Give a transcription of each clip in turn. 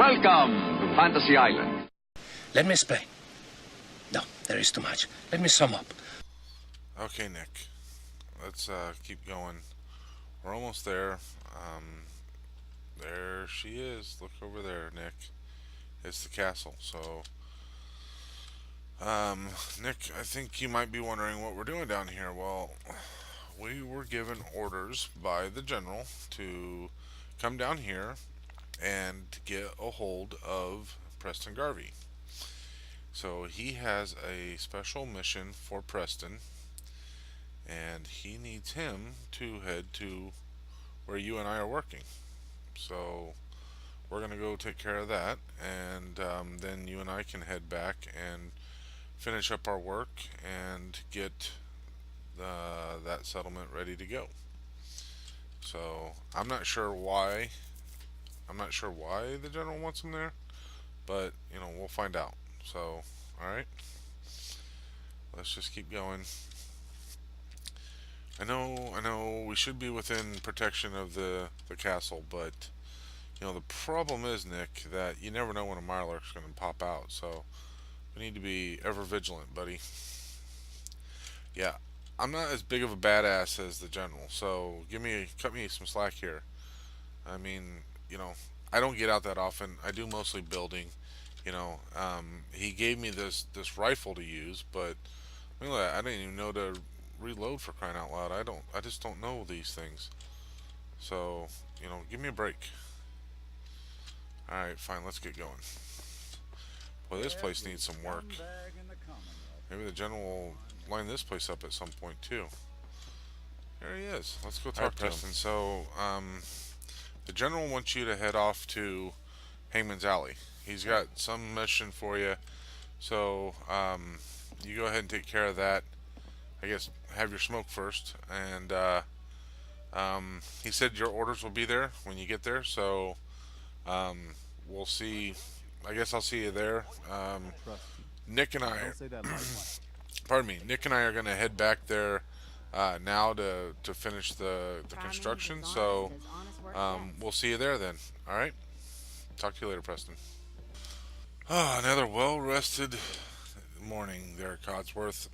Welcome to Fantasy Island. Let me explain. No, there is too much. Let me sum up. Okay, Nick. Let's keep going. We're almost there. There she is. Look over there, Nick. It's the castle. So, Nick, I think you might be wondering what we're doing down here. Well, we were given orders by the general to come down here and get a hold of Preston Garvey. So he has a special mission for Preston, and he needs him to head to where you and I are working. So we're going to go take care of that, and then you and I can head back and finish up our work and get that settlement ready to go. So I'm not sure why the general wants him there, but we'll find out. So, all right, let's just keep going. I know we should be within protection of the castle, but the problem is, Nick, that you never know when a Mirelurk's going to pop out. So we need to be ever vigilant, buddy. Yeah, I'm not as big of a badass as the general, so cut me some slack here. I mean, I don't get out that often. I do mostly building. He gave me this rifle to use, but I didn't even know to reload, for crying out loud. I just don't know these things. So, give me a break. Alright, fine, let's get going. Boy, this place needs some work. Maybe the general will line this place up at some point too. There he is. Let's go talk to him. So, the general wants you to head off to Hangman's Alley. He's got some mission for you. So, you go ahead and take care of that. I guess have your smoke first. And he said your orders will be there when you get there. So, we'll see. I guess I'll see you there. Nick and I, pardon me, Nick and I are going to head back there now to finish the construction. So, we'll see you there then. All right. Talk to you later, Preston. Another well-rested morning there, Codsworth.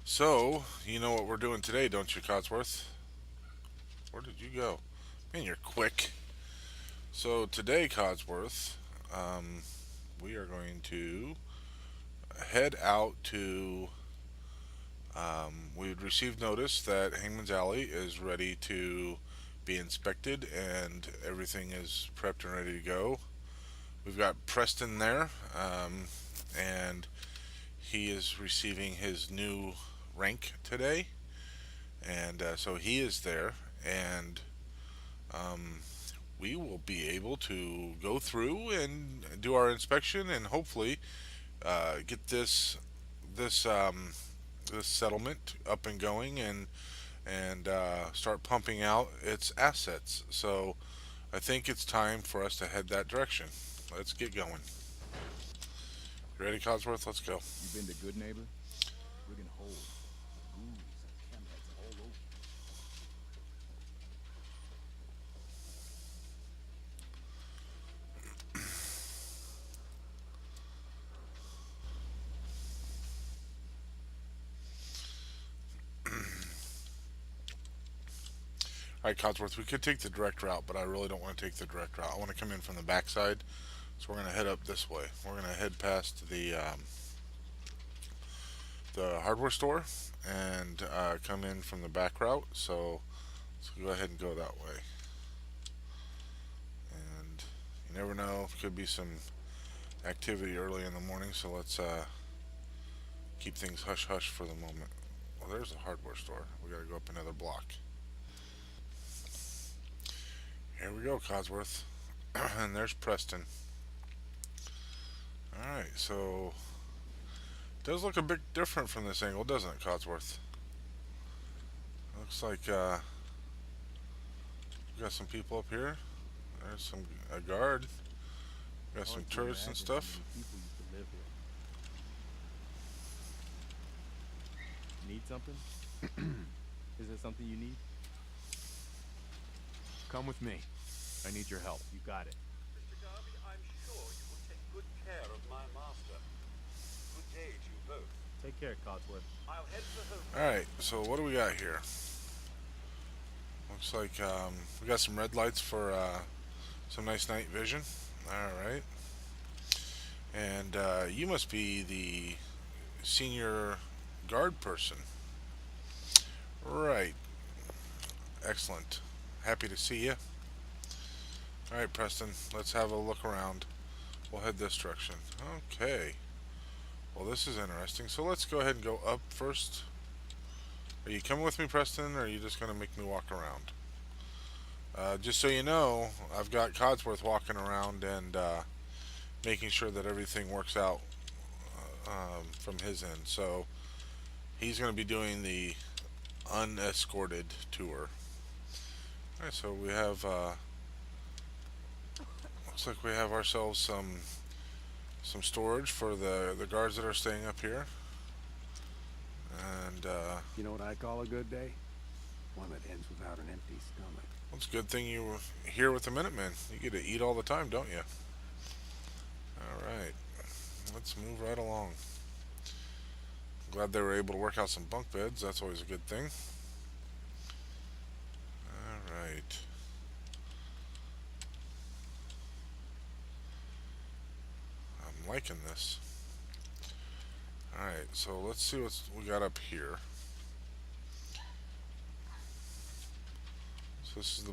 So, you know what we're doing today, don't you, Codsworth? Where did you go? Man, you're quick. So, today, Codsworth, we are going to head out to... we've received notice that Hangman's Alley is ready to be inspected and everything is prepped and ready to go. We've got Preston there, and he is receiving his new rank today, and so he is there, and we will be able to go through and do our inspection and hopefully get this settlement up and going and start pumping out its assets. So I think it's time for us to head that direction. Let's get going. You ready, Codsworth? Let's go. You been to Good Neighbor? Riggin' holes, grooves, and chemheads all over. Alright, Codsworth, we could take the direct route, but I really don't want to take the direct route. I want to come in from the backside, so we're going to head up this way. We're going to head past the hardware store and come in from the back route, so let's go ahead and go that way. And you never know, could be some activity early in the morning, so let's keep things hush-hush for the moment. Well, there's a hardware store. We got to go up another block. Here we go, Codsworth. And there's Preston. Alright, so it does look a bit different from this angle, doesn't it, Codsworth? Looks like we got some people up here. There's a guard. We got some tourists and stuff. Need something? Is there something you need? Come with me. I need your help. You got it. Take care, Codsworth. Alright, so what do we got here? Looks like we got some red lights for some nice night vision. Alright. And you must be the senior guard person. Right. Excellent. Happy to see you. Alright, Preston, let's have a look around. We'll head this direction. Okay. Well, this is interesting. So let's go ahead and go up first. Are you coming with me, Preston, or are you just going to make me walk around? Just so you know, I've got Codsworth walking around and making sure that everything works out from his end. So he's going to be doing the unescorted tour. Alright, so we have looks like we have ourselves some storage for the guards that are staying up here. And You know what I call a good day? One that ends without an empty stomach. well, it's a good thing you were here with the Minutemen. You get to eat all the time, don't you? Alright, let's move right along. Glad they were able to work out some bunk beds. That's always a good thing. Alright. I'm liking this. Alright, so let's see what we got up here. So this is the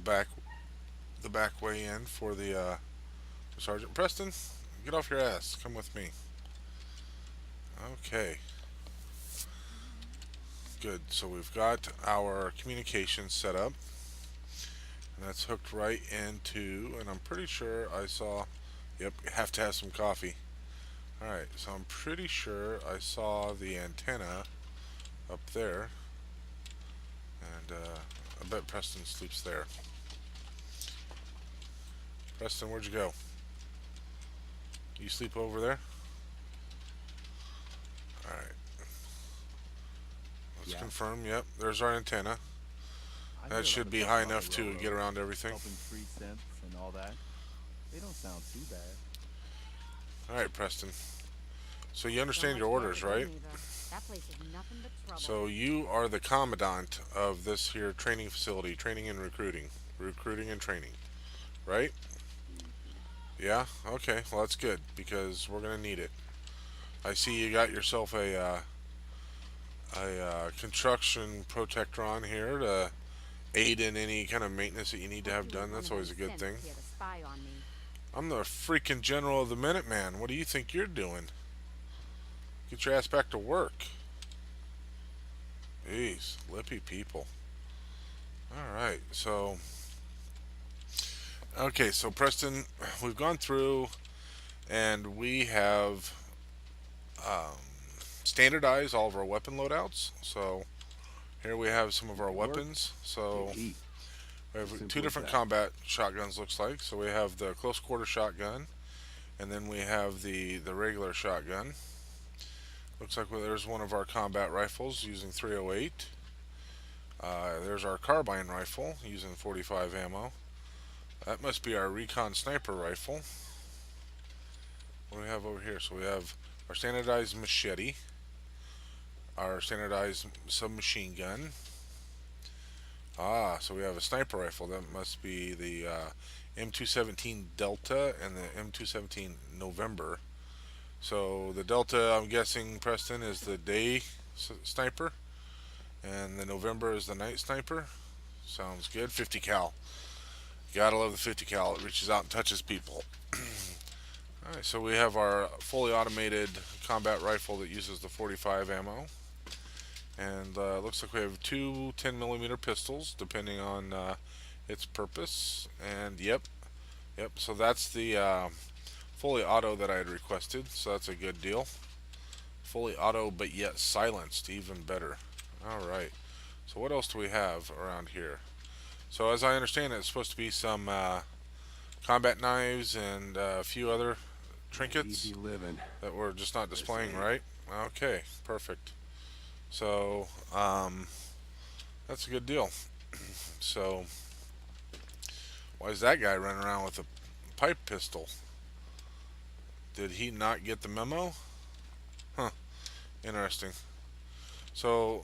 back way in for the Sergeant. Preston, get off your ass. Come with me. Okay. Good. So we've got our communications set up. And that's hooked right into, and I'm pretty sure I saw, yep, you have to have some coffee. Alright, so I'm pretty sure I saw the antenna up there. And I bet Preston sleeps there. Preston, where'd you go? You sleep over there? Alright. Let's confirm, yep, there's our antenna. That should be high enough to get around everything. Helping 3 cents and all that. They don't sound too bad. Alright, Preston. So you understand your orders, right? That place is nothing but trouble. So you are the commandant of this here training facility, training and recruiting. Recruiting and training. Right? Yeah? Okay, well that's good, because we're going to need it. I see you got yourself a construction protector on here to aid in any kind of maintenance that you need to have done. That's always a good thing. I'm the freaking general of the Minutemen. What do you think you're doing? Get your ass back to work. Jeez, lippy people. Alright, so okay, so Preston, we've gone through and we have standardized all of our weapon loadouts. So here we have some of our weapons. So we have 2 different combat shotguns, looks like. So we have the close quarter shotgun, and then we have the regular shotgun. Looks like there's one of our combat rifles using 308. There's our carbine rifle using 45 ammo. That must be our recon sniper rifle. What do we have over here? So we have our standardized machete, our standardized submachine gun. So we have a sniper rifle. That must be the M217 Delta and the M217 November. So the Delta, I'm guessing, Preston, is the day sniper, and the November is the night sniper. Sounds good. 50 cal. Gotta love the 50 cal. It reaches out and touches people. Alright, so we have our fully automated combat rifle that uses the 45 ammo. And looks like we have 2 10mm pistols, depending on its purpose. And yep, so that's the fully auto that I had requested, so that's a good deal. Fully auto, but yet silenced, even better. Alright, so what else do we have around here? So as I understand it, it's supposed to be some combat knives and a few other trinkets that we're just not displaying, right? Okay, perfect. So that's a good deal. So why is that guy running around with a pipe pistol? Did he not get the memo? Huh. Interesting. So,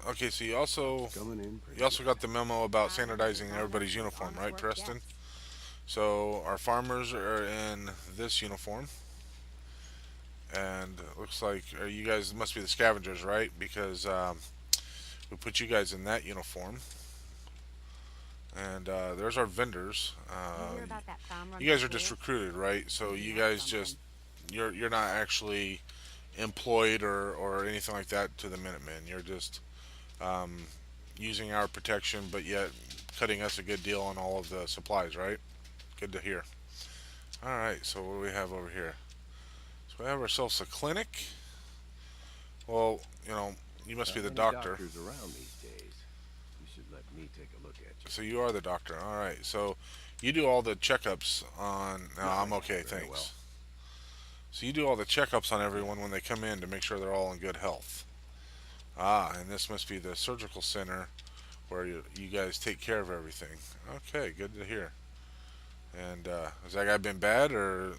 okay, so Coming in pretty you also good. got the memo about standardizing everybody's uniform, right, Preston? So our farmers are in this uniform, and it looks like you guys must be the scavengers, right? Because we put you guys in that uniform, and there's our vendors. You hear about that farm run You guys are just pool? recruited, right? So Maybe you that's guys something. just you're not actually employed or anything like that to the Minutemen. You're just um, using our protection, but yet cutting us a good deal on all of the supplies, right? Good to hear. All right, so what do we have over here? So we have ourselves a clinic. Well, you must be Not the many doctor. doctors around these days. You should let me take a look at you. So you are the doctor. All right. So you do all the checkups on. No, I'm Nothing. okay, Very well. thanks. So you do all the checkups on everyone when they come in to make sure they're all in good health. Ah, and this must be the surgical center where you guys take care of everything. Okay, good to hear. And has that guy been bad or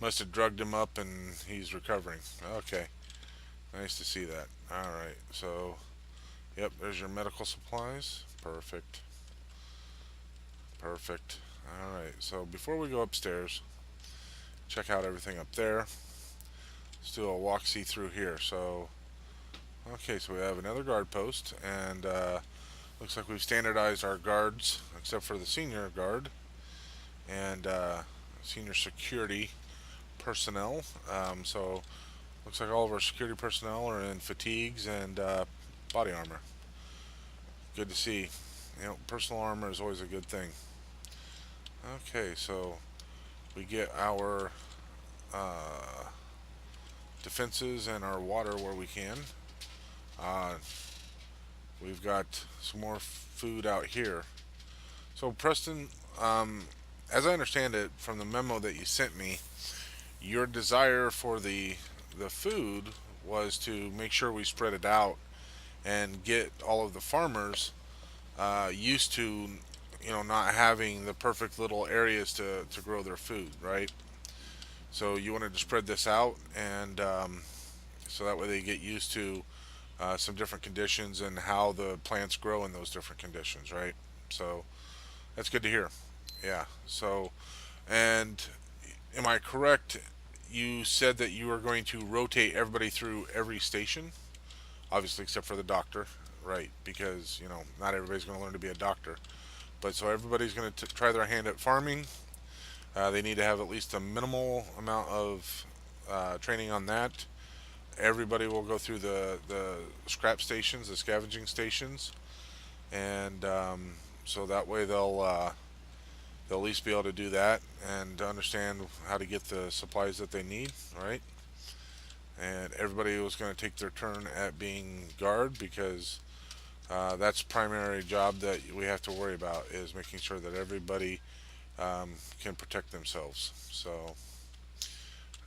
must have drugged him up and he's recovering? Okay, nice to see that. All right, so yep, there's your medical supplies. Perfect. Perfect. All right, so before we go upstairs, check out everything up there. Let's do a walk see through here. So, okay, so we have another guard post, and looks like we've standardized our guards, except for the senior guard and senior security personnel. So, looks like all of our security personnel are in fatigues and body armor. Good to see. Personal armor is always a good thing. Okay, so we get our uh, defenses and our water where we can. Uh, we've got some more food out here. So, Preston, as I understand it from the memo that you sent me, your desire for the food was to make sure we spread it out and get all of the farmers used to, not having the perfect little areas to grow their food, right? So you wanted to spread this out, and so that way they get used to some different conditions and how the plants grow in those different conditions, right? So that's good to hear. Yeah. So, and am I correct? You said that you are going to rotate everybody through every station, obviously, except for the doctor, right? Because, not everybody's going to learn to be a doctor. But so everybody's going to try their hand at farming. They need to have at least a minimal amount of training on that. Everybody will go through the scrap stations, the scavenging stations, and so that way they'll at least be able to do that and understand how to get the supplies that they need, right? And everybody was going to take their turn at being guard because that's primary job that we have to worry about is making sure that everybody can protect themselves. So,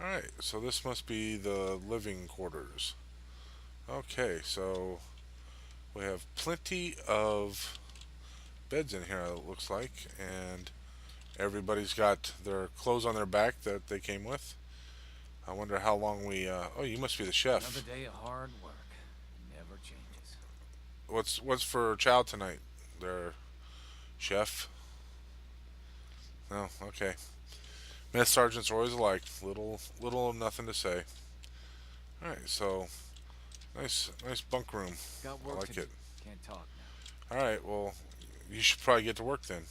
all right. So this must be the living quarters. Okay. So we have plenty of beds in here. It looks like, and everybody's got their clothes on their back that they came with. I wonder how long we. Oh, you must be the chef. Another day of hard work. Never changes. What's for chow tonight, there, chef? No, okay. Mess sergeants are always alike. Little nothing to say. All right, so nice bunk room. Got I work to like do. it. Can't talk now. All right, well, you should probably get to work then.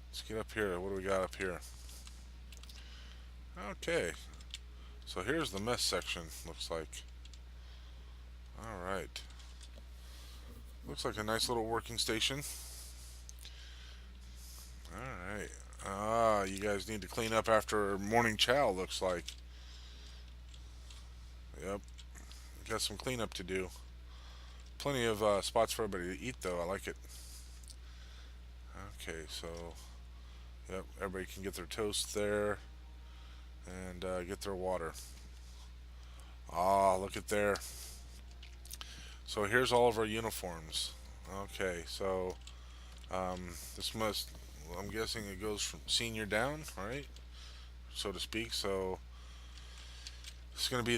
Let's get up here. What do we got up here? Okay, so here's the mess section. Looks like. All right. Looks like a nice little working station. All right. Ah, you guys need to clean up after morning chow. Looks like. Yep. Got some cleanup to do. Plenty of spots for everybody to eat, though. I like it. Okay, so yep, everybody can get their toast there and get their water. Ah, look at there. So here's all of our uniforms. Okay, so this must. I'm guessing it goes from senior down, right, so to speak. So this is going to be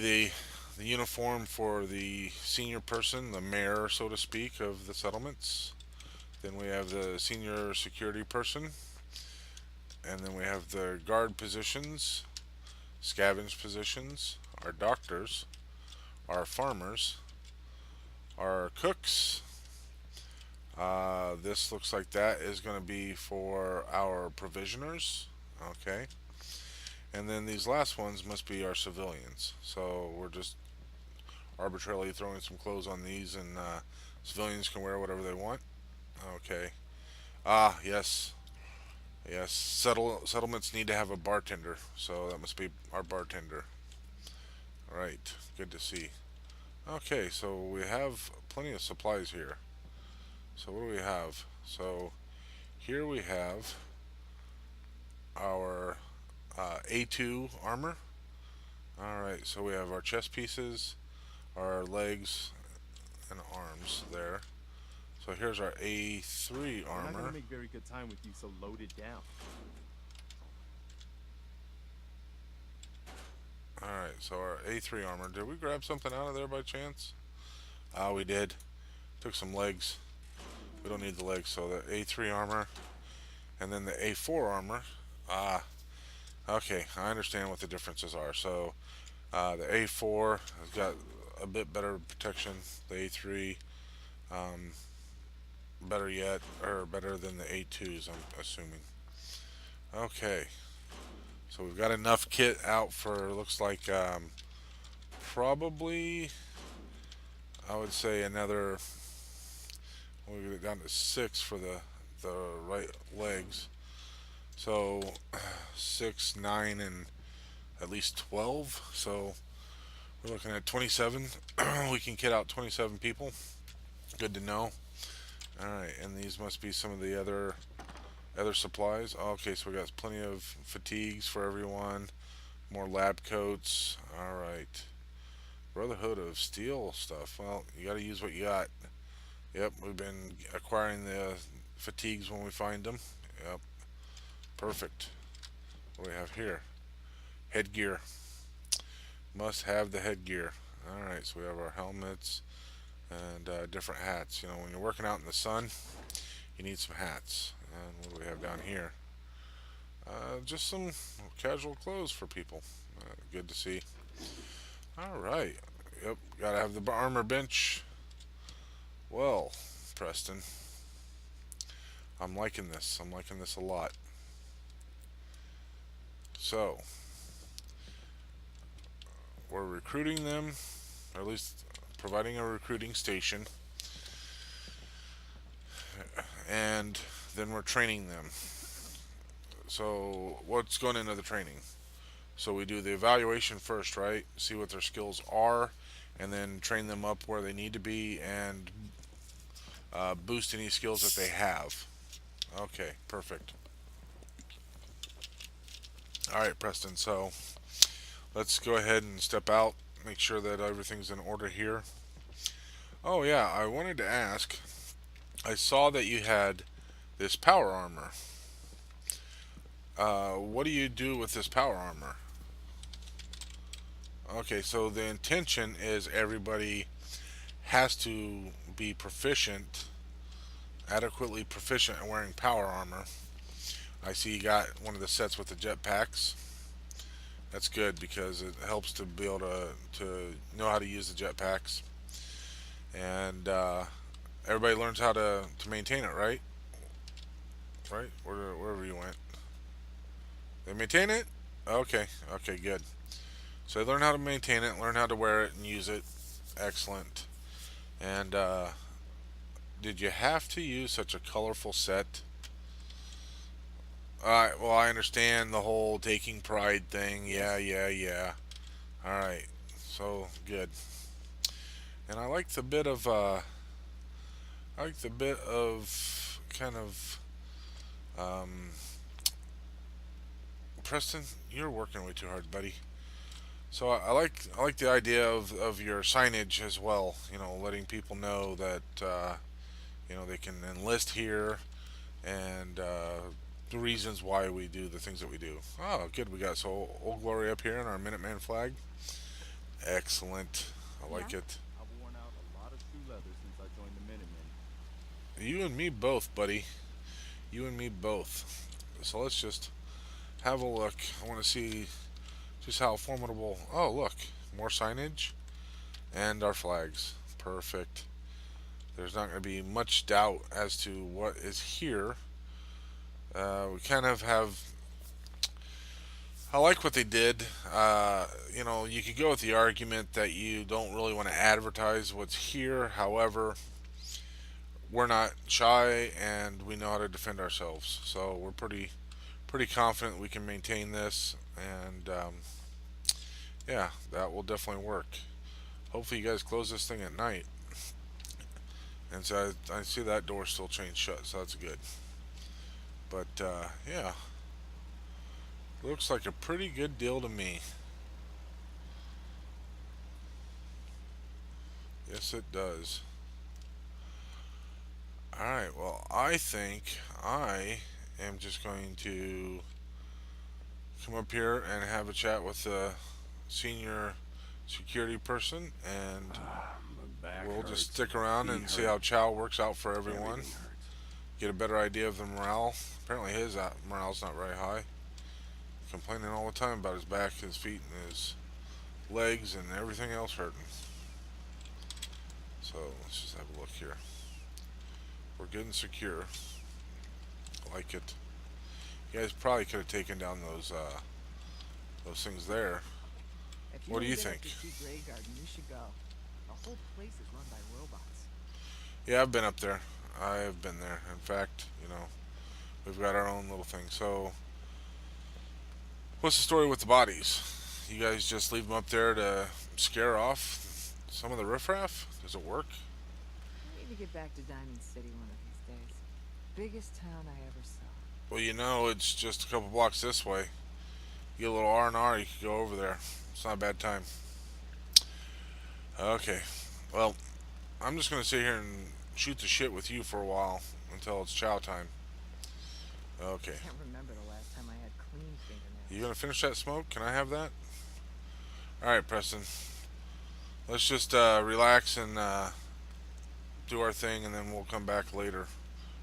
the uniform for the senior person, the mayor, so to speak, of the settlements. Then we have the senior security person. And then we have the guard positions, scavenge positions, our doctors, our farmers, our cooks. This looks like that is going to be for our provisioners. Okay. And then these last ones must be our civilians. So we're just arbitrarily throwing some clothes on these, and civilians can wear whatever they want. Okay. Yes. Yes, settlements need to have a bartender, so that must be our bartender. Alright, good to see. Okay, so we have plenty of supplies here. So what do we have? So here we have our A2 armor. Alright, so we have our chest pieces, our legs, and arms there. So here's our A3 I'm not armor. gonna make very good time with you so loaded down. Alright, so our A3 armor. Did we grab something out of there by chance? We did. Took some legs. We don't need the legs, so the A3 armor. And then the A4 armor. Okay, I understand what the differences are. So, the A4 has got a bit better protection. The A3, better yet, or better than the A2s, I'm assuming. Okay. So we've got enough kit out for, looks like, probably, I would say another, we'll get it down to 6 for the right legs. So 6, 9, and at least 12. So we're looking at 27. We can kit out 27 people. Good to know. Alright, and these must be some of the other supplies. Okay, so we got plenty of fatigues for everyone. More lab coats. Alright. Brotherhood of Steel stuff. Well, you gotta use what you got. Yep, we've been acquiring the fatigues when we find them. Yep. Perfect. What do we have here? Headgear. Must have the headgear. Alright, so we have our helmets and different hats. You know, when you're working out in the sun, you need some hats. And what do we have down here? Just some casual clothes for people. Good to see. Alright. Yep, gotta have the armor bench. Well, Preston, I'm liking this. I'm liking this a lot. So, we're recruiting them, or at least providing a recruiting station, and then we're training them. So what's going into the training? So we do the evaluation first, right? See what their skills are, and then train them up where they need to be, and boost any skills that they have. Okay, perfect. Alright, Preston, so let's go ahead and step out, make sure that everything's in order here. Oh yeah, I wanted to ask, I saw that you had this power armor. What do you do with this power armor? Okay, so the intention is everybody has to be proficient, adequately proficient in wearing power armor. I see you got one of the sets with the jetpacks. That's good because it helps to be able to know how to use the jetpacks. And everybody learns how to maintain it, right? Right? Wherever you went. They maintain it? Okay, okay, good. So they learn how to maintain it, learn how to wear it and use it. Excellent. And did you have to use such a colorful set? Well, I understand the whole taking pride thing. Yeah. Alright, so good. And I like the bit of kind of Preston, you're working way too hard, buddy. So I like the idea of your signage as well. You know, letting people know that you know, they can enlist here, and the reasons why we do the things that we do. Oh, good. We got Old Glory up here in our Minuteman flag. Excellent. I like it. I've worn out a lot of shoe leather since I joined the Minutemen. You and me both, buddy. You and me both. So let's just have a look. I want to see just how formidable. Oh, look. More signage. And our flags. Perfect. There's not going to be much doubt as to what is here. We kind of have... I like what they did. You know, you could go with the argument that you don't really want to advertise what's here. However, we're not shy and we know how to defend ourselves. So we're pretty confident we can maintain this. And yeah, that will definitely work. Hopefully you guys close this thing at night. And so I see that door still chained shut, so that's good. But yeah, looks like a pretty good deal to me. Yes, it does. Alright, well, I think I am just going to come up here and have a chat with the senior security person, and we'll just stick around and see how Chow works out for everyone. Get a better idea of the morale. Apparently his morale's not very high. Complaining all the time about his back, his feet, and his legs, and everything else hurting. So let's just have a look here. We're good and secure. I like it. You guys probably could have taken down those things there. What do you think? You should go. The whole place is run by robots. Yeah, I've been up there. I have been there. In fact, you know, we've got our own little thing. So, what's the story with the bodies? You guys just leave them up there to scare off some of the riffraff? Does it work? I need to get back to Diamond City one of these days. Biggest town I ever saw. Well, you know, it's just a couple blocks this way. You get a little R&R, you could go over there. It's not a bad time. Okay. Well, I'm just going to sit here and shoot the shit with you for a while until it's chow time. Okay. I can't remember the last time I had clean fingernails. You going to finish that smoke? Can I have that? Alright, Preston. Let's just relax and do our thing, and then we'll come back later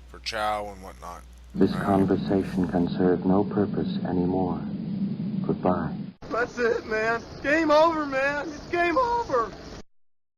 for chow and whatnot. This conversation can serve no purpose anymore. Goodbye. That's it, man. Game over, man. It's game over.